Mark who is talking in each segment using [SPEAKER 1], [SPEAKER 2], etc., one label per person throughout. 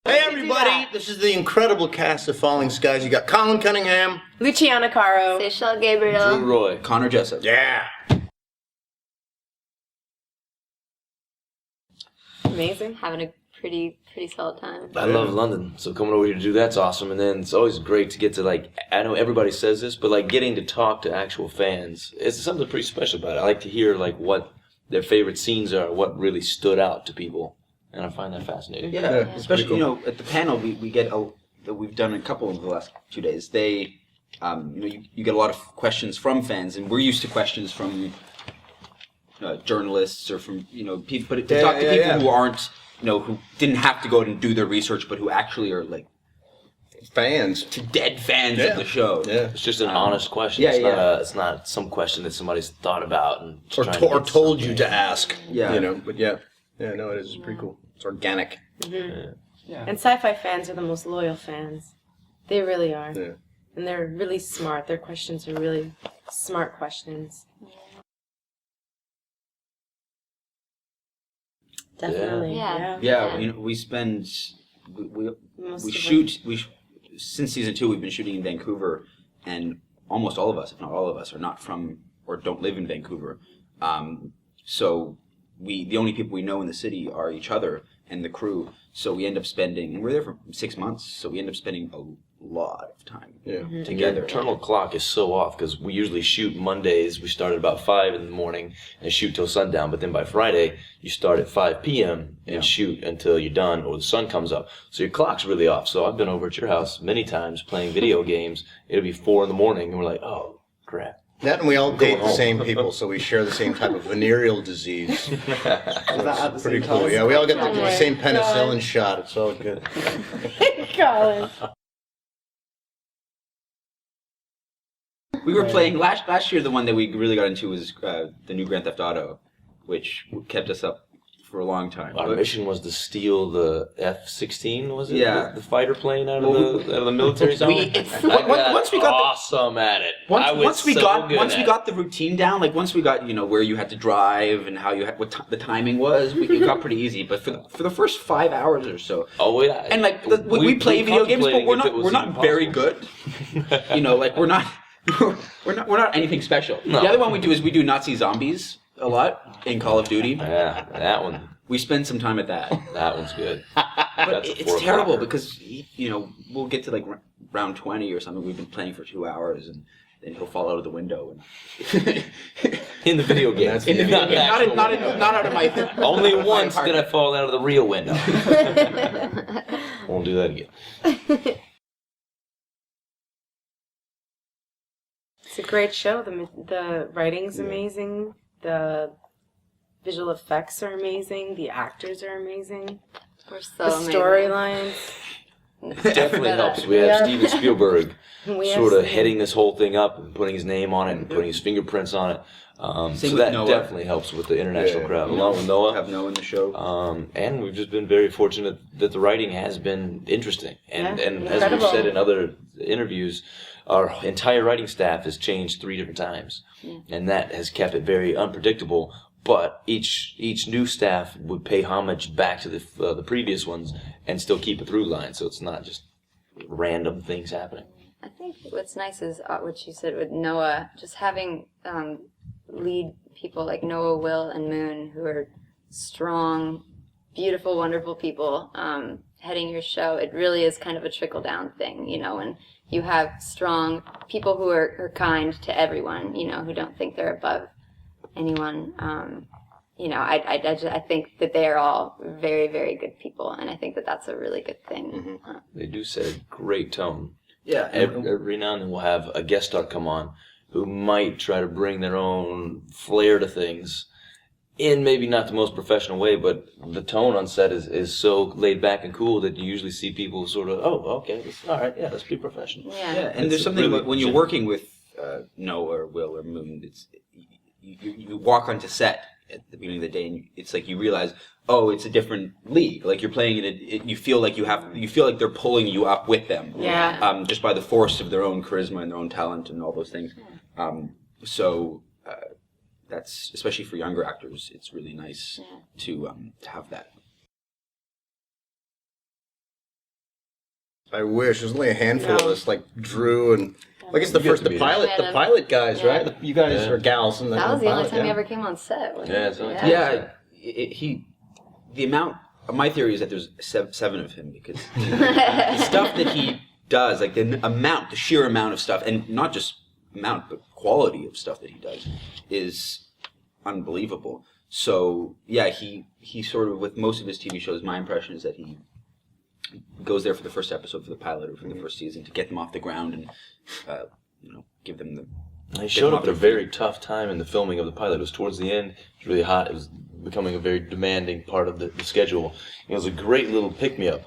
[SPEAKER 1] Hey everybody, this is the incredible cast of Falling Skies. You got Colin Cunningham,
[SPEAKER 2] Luciana Carro,
[SPEAKER 3] Seychelle Gabriel,
[SPEAKER 4] Drew Roy,
[SPEAKER 5] Connor Jessup.
[SPEAKER 1] yeah.
[SPEAKER 2] amazing.
[SPEAKER 3] having a pretty solid time.
[SPEAKER 4] I love London, so coming over here to do that's awesome. And then it's always great to get to, like, I know everybody says this, but like getting to talk to actual fans, it's something pretty special about it. I like to hear like what their favorite scenes are, what really stood out to people, and I find that fascinating.
[SPEAKER 5] Yeah, especially you know at the panel we get we've done a couple of the last 2 days. They, you get a lot of questions from fans, and we're used to questions from journalists or from people, but to talk to people who aren't who didn't have to go out and do their research, but who actually are like
[SPEAKER 1] Fans.
[SPEAKER 5] dead fans of the show.
[SPEAKER 1] Yeah.
[SPEAKER 4] It's just an honest question. It's not some question that somebody's thought about and
[SPEAKER 1] Or told you to ask.
[SPEAKER 5] Yeah.
[SPEAKER 1] But yeah, no, it is. It's pretty cool. It's organic.
[SPEAKER 2] Mm-hmm. Yeah. And sci-fi fans are the most loyal fans. They really are.
[SPEAKER 1] Yeah.
[SPEAKER 2] And they're really smart. Their questions are really smart questions. Definitely.
[SPEAKER 3] Yeah.
[SPEAKER 5] We spend we
[SPEAKER 2] Most of
[SPEAKER 5] shoot since season 2 we've been shooting in Vancouver, and almost all of us, if not all of us, are not from or don't live in Vancouver. So the only people we know in the city are each other and the crew. So we end up spending, and we're there for 6 months. So we end up spending a lot of time together.
[SPEAKER 4] Your internal clock is so off because we usually shoot Mondays. We start at about 5 in the morning and shoot till sundown. But then by Friday, you start at 5 p.m. and shoot until you're done or the sun comes up. So your clock's really off. So I've been over at your house many times playing video games. It'll be 4 in the morning and we're like, oh, crap.
[SPEAKER 1] That and we all date the same people, so we share the same type of venereal disease. That's pretty cool. Yeah, we all get the same penicillin shot. It's all good.
[SPEAKER 2] Colin.
[SPEAKER 5] We were playing last year. The one that we really got into was the new Grand Theft Auto, which kept us up for a long time.
[SPEAKER 4] Our mission was to steal the F-16, was it?
[SPEAKER 5] Yeah.
[SPEAKER 4] The fighter plane out of the military zone.
[SPEAKER 5] Once we got
[SPEAKER 4] awesome at it.
[SPEAKER 5] Once we got the routine down, like once we got where you had to drive and how you had the timing was, it got pretty easy. But for the first 5 hours or so,
[SPEAKER 4] and
[SPEAKER 5] like we play video games, but we're not very good. Like we're not anything special.
[SPEAKER 4] No.
[SPEAKER 5] The other one we do is we do Nazi zombies a lot in Call of Duty.
[SPEAKER 4] Yeah, that one.
[SPEAKER 5] We spend some time at that.
[SPEAKER 4] That one's good.
[SPEAKER 5] But it's terrible because we'll get to like round 20 or something. We've been playing for 2 hours, and then he'll fall out of the window. And
[SPEAKER 4] in the video game.
[SPEAKER 5] In the video game. Not out of my.
[SPEAKER 4] Only once did I fall out of the real window. Won't do that again.
[SPEAKER 2] It's a great show. The writing's amazing. The visual effects are amazing. The actors are amazing.
[SPEAKER 3] We're so
[SPEAKER 2] The
[SPEAKER 3] amazing.
[SPEAKER 2] storylines.
[SPEAKER 4] Definitely helps. We have Steven Spielberg
[SPEAKER 2] We have
[SPEAKER 4] sort of
[SPEAKER 2] Steven.
[SPEAKER 4] heading this whole thing up and putting his name on it and putting his fingerprints on it. So
[SPEAKER 5] with
[SPEAKER 4] that
[SPEAKER 5] Noah.
[SPEAKER 4] definitely helps with the international crowd. Along with Noah.
[SPEAKER 5] Have Noah in the show.
[SPEAKER 4] And we've just been very fortunate that the writing has been interesting. And as we've
[SPEAKER 2] incredible.
[SPEAKER 4] said in other interviews, our entire writing staff has changed 3 different times. And that has kept it very unpredictable. But each new staff would pay homage back to the previous ones and still keep a through line. So it's not just random things happening.
[SPEAKER 3] I think what's nice is what you said with Noah, just having lead people like Noah, Will, and Moon, who are strong, beautiful, wonderful people heading your show. It really is kind of a trickle-down thing, and you have strong people who are kind to everyone, who don't think they're above anyone. I think that they are all very, very good people, and I think that that's a really good thing.
[SPEAKER 4] They do set a great tone.
[SPEAKER 5] Yeah.
[SPEAKER 4] Every now and then we'll have a guest star come on who might try to bring their own flair to things in maybe not the most professional way, but the tone on set is so laid back and cool that you usually see people sort of, oh, okay, all right, yeah, let's be professional.
[SPEAKER 5] Yeah, and there's something
[SPEAKER 4] really
[SPEAKER 5] about when you're working with Noah or Will or Moon, it's you walk onto set at the beginning of the day, and it's like you realize, oh, it's a different league. Like you're playing it, you feel like they're pulling you up with them.
[SPEAKER 2] Yeah.
[SPEAKER 5] Just by the force of their own charisma and their own talent and all those things. So that's, especially for younger actors, it's really nice to have that.
[SPEAKER 1] I wish. There's only a handful of
[SPEAKER 2] No.
[SPEAKER 1] us, like Drew and like it's the
[SPEAKER 4] You get
[SPEAKER 1] first
[SPEAKER 4] to be
[SPEAKER 1] the pilot guys,
[SPEAKER 3] Yeah.
[SPEAKER 1] right? You guys or gals. And
[SPEAKER 3] That was the only
[SPEAKER 1] pilot,
[SPEAKER 3] time he
[SPEAKER 1] yeah.
[SPEAKER 3] ever came on set. Wasn't
[SPEAKER 4] Yeah,
[SPEAKER 3] it?
[SPEAKER 4] it's the only
[SPEAKER 3] Yeah.
[SPEAKER 4] time.
[SPEAKER 5] The amount. My theory is that there's seven of him because the stuff that he does, like the sheer amount of stuff, and not just amount, but quality of stuff that he does, is unbelievable. So yeah, he sort of, with most of his TV shows, my impression is that he goes there for the first episode, for the pilot, or for the first season to get them off the ground and give them the.
[SPEAKER 4] He showed up at a very tough time in the filming of the pilot. It was towards the end. It was really hot. It was becoming a very demanding part of the schedule. It was a great little pick-me-up,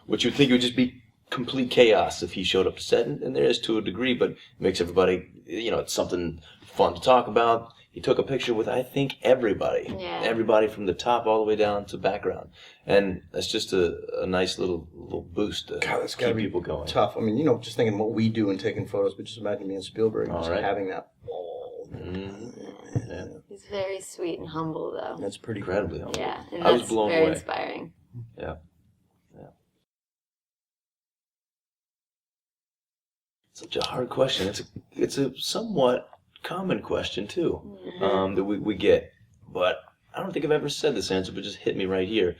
[SPEAKER 4] which you'd think it would just be complete chaos if he showed up to set, and there is to a degree, but it makes everybody, it's something fun to talk about. He took a picture with, I think, everybody.
[SPEAKER 3] Yeah.
[SPEAKER 4] Everybody from the top all the way down to background. And that's just a nice little boost to
[SPEAKER 1] God, that's gotta
[SPEAKER 4] keep
[SPEAKER 1] be
[SPEAKER 4] people going.
[SPEAKER 1] tough. I mean, just thinking what we do and taking photos, but just imagine me and Spielberg
[SPEAKER 4] All
[SPEAKER 1] just
[SPEAKER 4] right.
[SPEAKER 1] having that.
[SPEAKER 4] Yeah.
[SPEAKER 3] He's very sweet and humble, though.
[SPEAKER 1] That's pretty
[SPEAKER 4] Incredibly humble.
[SPEAKER 3] Yeah, and
[SPEAKER 4] I was
[SPEAKER 3] that's
[SPEAKER 4] blown
[SPEAKER 3] very
[SPEAKER 4] away.
[SPEAKER 3] inspiring.
[SPEAKER 4] Yeah. Such a hard question. It's a somewhat common question too, that we get, but I don't think I've ever said this answer, but just hit me right here.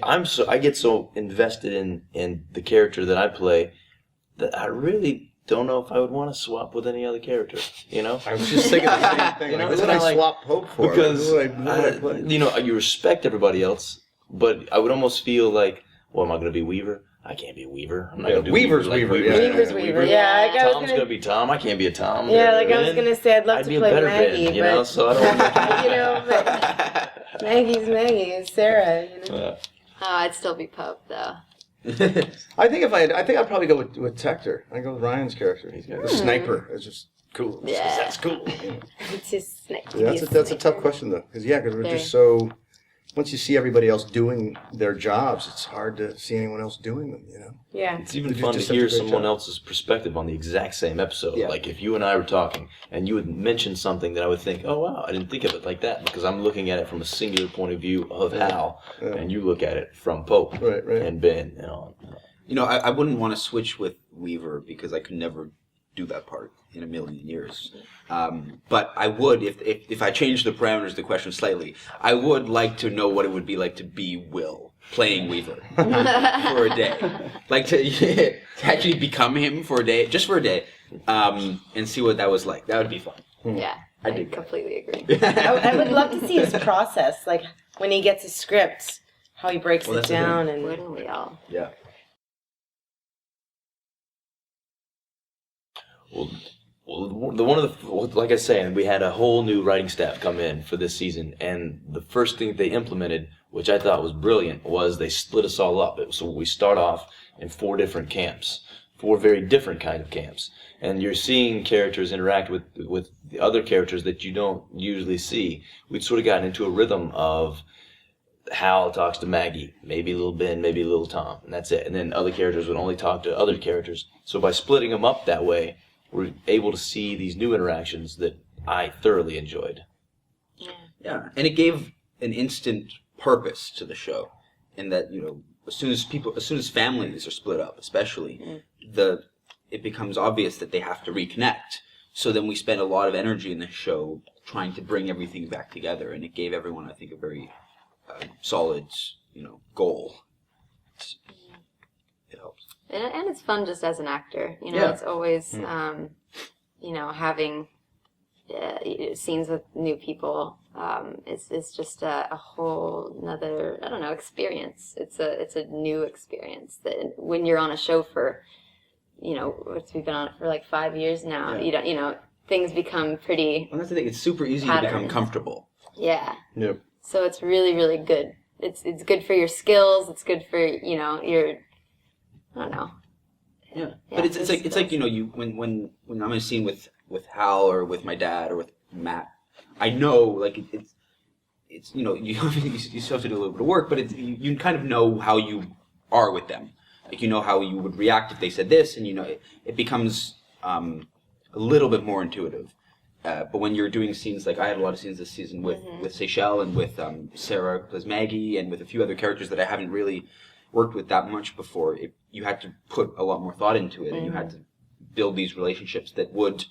[SPEAKER 4] I get so invested in the character that I play that I really don't know if I would want to swap with any other character.
[SPEAKER 1] I was just thinking the same thing. Like, what would I swap Pope for?
[SPEAKER 4] Because
[SPEAKER 1] What would I play?
[SPEAKER 4] you respect everybody else, but I would almost feel like, well, am I going to be Weaver? I can't be a Weaver. I'm not going to do
[SPEAKER 1] Weaver's Weaver. Yeah.
[SPEAKER 2] Weaver's Weaver. Yeah, like I was
[SPEAKER 4] Tom's gonna be Tom. I can't be a Tom.
[SPEAKER 2] Yeah, like I was
[SPEAKER 4] Ben,
[SPEAKER 2] gonna say, I'd love
[SPEAKER 4] I'd
[SPEAKER 2] to
[SPEAKER 4] be a
[SPEAKER 2] play
[SPEAKER 4] better
[SPEAKER 2] Maggie,
[SPEAKER 4] Ben,
[SPEAKER 2] but
[SPEAKER 4] so I don't.
[SPEAKER 2] but Maggie's Maggie, it's Sarah.
[SPEAKER 3] Oh, I'd still be Pope, though.
[SPEAKER 1] I think I'd probably go with Tector. I'd go with Ryan's character. He's got the sniper. It's just cool. Just 'cause that's cool.
[SPEAKER 2] It's just snake.
[SPEAKER 1] Yeah, that's a tough question though, because we're just so. Once you see everybody else doing their jobs, it's hard to see anyone else doing them.
[SPEAKER 2] Yeah.
[SPEAKER 4] It's even
[SPEAKER 1] They
[SPEAKER 4] fun to
[SPEAKER 1] just such a
[SPEAKER 4] hear
[SPEAKER 1] great
[SPEAKER 4] someone
[SPEAKER 1] job.
[SPEAKER 4] else's perspective on the exact same episode.
[SPEAKER 5] Yeah.
[SPEAKER 4] Like if you and I were talking, and you would mention something that I would think, "Oh wow, I didn't think of it like that," because I'm looking at it from a singular point of view of Hal, and you look at it from Pope
[SPEAKER 1] Right.
[SPEAKER 4] and Ben.
[SPEAKER 5] I wouldn't want to switch with Weaver because I could never do that part in a million years. But I would, if I changed the parameters of the question slightly, I would like to know what it would be like to be Will playing Weaver for a day. Like to actually become him for a day, just for a day, and see what that was like. That would be fun.
[SPEAKER 3] Yeah,
[SPEAKER 5] I
[SPEAKER 3] I
[SPEAKER 5] dig that.
[SPEAKER 3] completely agree.
[SPEAKER 2] I would love to see his process, like when he gets a script, how he breaks
[SPEAKER 5] Well,
[SPEAKER 2] it
[SPEAKER 5] that's the thing.
[SPEAKER 2] down, and
[SPEAKER 3] Wouldn't we all?
[SPEAKER 5] Yeah.
[SPEAKER 4] Like I say, we had a whole new writing staff come in for this season, and the first thing they implemented, which I thought was brilliant, was they split us all up. So we start off in 4 different camps, 4 very different kind of camps, and you're seeing characters interact with the other characters that you don't usually see. We'd sort of gotten into a rhythm of Hal talks to Maggie, maybe little Ben, maybe little Tom, and that's it. And then other characters would only talk to other characters. So by splitting them up that way, we're able to see these new interactions that I thoroughly enjoyed.
[SPEAKER 5] Yeah, and it gave an instant purpose to the show, in that as soon as families are split up, especially, it becomes obvious that they have to reconnect. So then we spend a lot of energy in the show trying to bring everything back together, and it gave everyone, I think, a very solid, goal. It helps.
[SPEAKER 3] And it's fun just as an actor.
[SPEAKER 5] Yeah.
[SPEAKER 3] It's always, having scenes with new people. It's just a whole another, I don't know, experience. It's a new experience that when you're on a show for, we've been on it for like 5 years now.
[SPEAKER 5] Yeah.
[SPEAKER 3] Things become pretty.
[SPEAKER 5] Well, that's the thing. It's super easy to become
[SPEAKER 3] Patterns.
[SPEAKER 5] comfortable.
[SPEAKER 3] Yeah.
[SPEAKER 1] Yep.
[SPEAKER 3] So it's really, really good. It's good for your skills. It's good for your. I don't know.
[SPEAKER 5] Yeah, but it's like you when I'm in a scene with Hal or with my dad or with Matt, I know like it's you still have to do a little bit of work, but you kind of know how you are with them, like how you would react if they said this, and it becomes a little bit more intuitive. But when you're doing scenes, like I had a lot of scenes this season with Seychelle and with Sarah plays Maggie and with a few other characters that I haven't really worked with that much before, you had to put a lot more thought into it, and you had to build these relationships that would,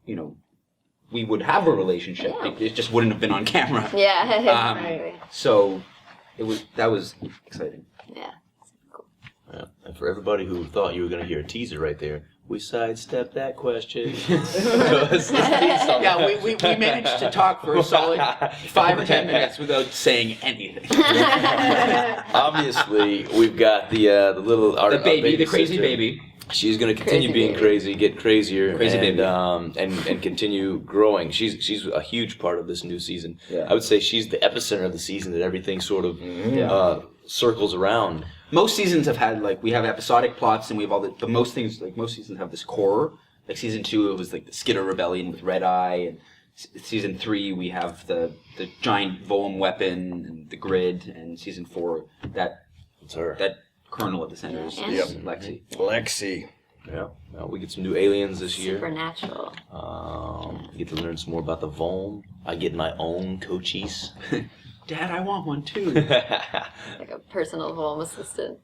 [SPEAKER 5] we would have a relationship.
[SPEAKER 3] Yeah.
[SPEAKER 5] It just wouldn't have been on camera.
[SPEAKER 3] Yeah, exactly.
[SPEAKER 5] So that was exciting.
[SPEAKER 3] Yeah.
[SPEAKER 4] Yeah. And for everybody who thought you were going to hear a teaser right there, we sidestepped that question.
[SPEAKER 5] Yeah, we managed to talk for a solid 5 or 10 minutes without saying anything.
[SPEAKER 4] Obviously, we've got the little
[SPEAKER 5] The baby, the crazy
[SPEAKER 4] sister.
[SPEAKER 5] baby.
[SPEAKER 4] She's going to continue
[SPEAKER 3] Crazy
[SPEAKER 4] being
[SPEAKER 3] baby.
[SPEAKER 4] crazy, get crazier,
[SPEAKER 5] Crazy
[SPEAKER 4] and,
[SPEAKER 5] baby.
[SPEAKER 4] and continue growing. She's a huge part of this new season.
[SPEAKER 5] Yeah.
[SPEAKER 4] I would say she's the epicenter of the season that everything sort of circles around.
[SPEAKER 5] Most seasons have had, we have episodic plots, and we have all but most things, most seasons have this core. Like season 2, it was the Skitter Rebellion with Red Eye, and season 3, we have the giant Volum weapon and the grid, and season 4,
[SPEAKER 4] It's her.
[SPEAKER 5] that Colonel at the center is
[SPEAKER 3] Yeah.
[SPEAKER 5] Lexi.
[SPEAKER 1] Lexi.
[SPEAKER 4] Yeah. We get some new aliens this year.
[SPEAKER 3] Supernatural.
[SPEAKER 4] Get to learn some more about the Volm. I get my own coaches.
[SPEAKER 5] Dad, I want one too.
[SPEAKER 3] Like a personal home assistant.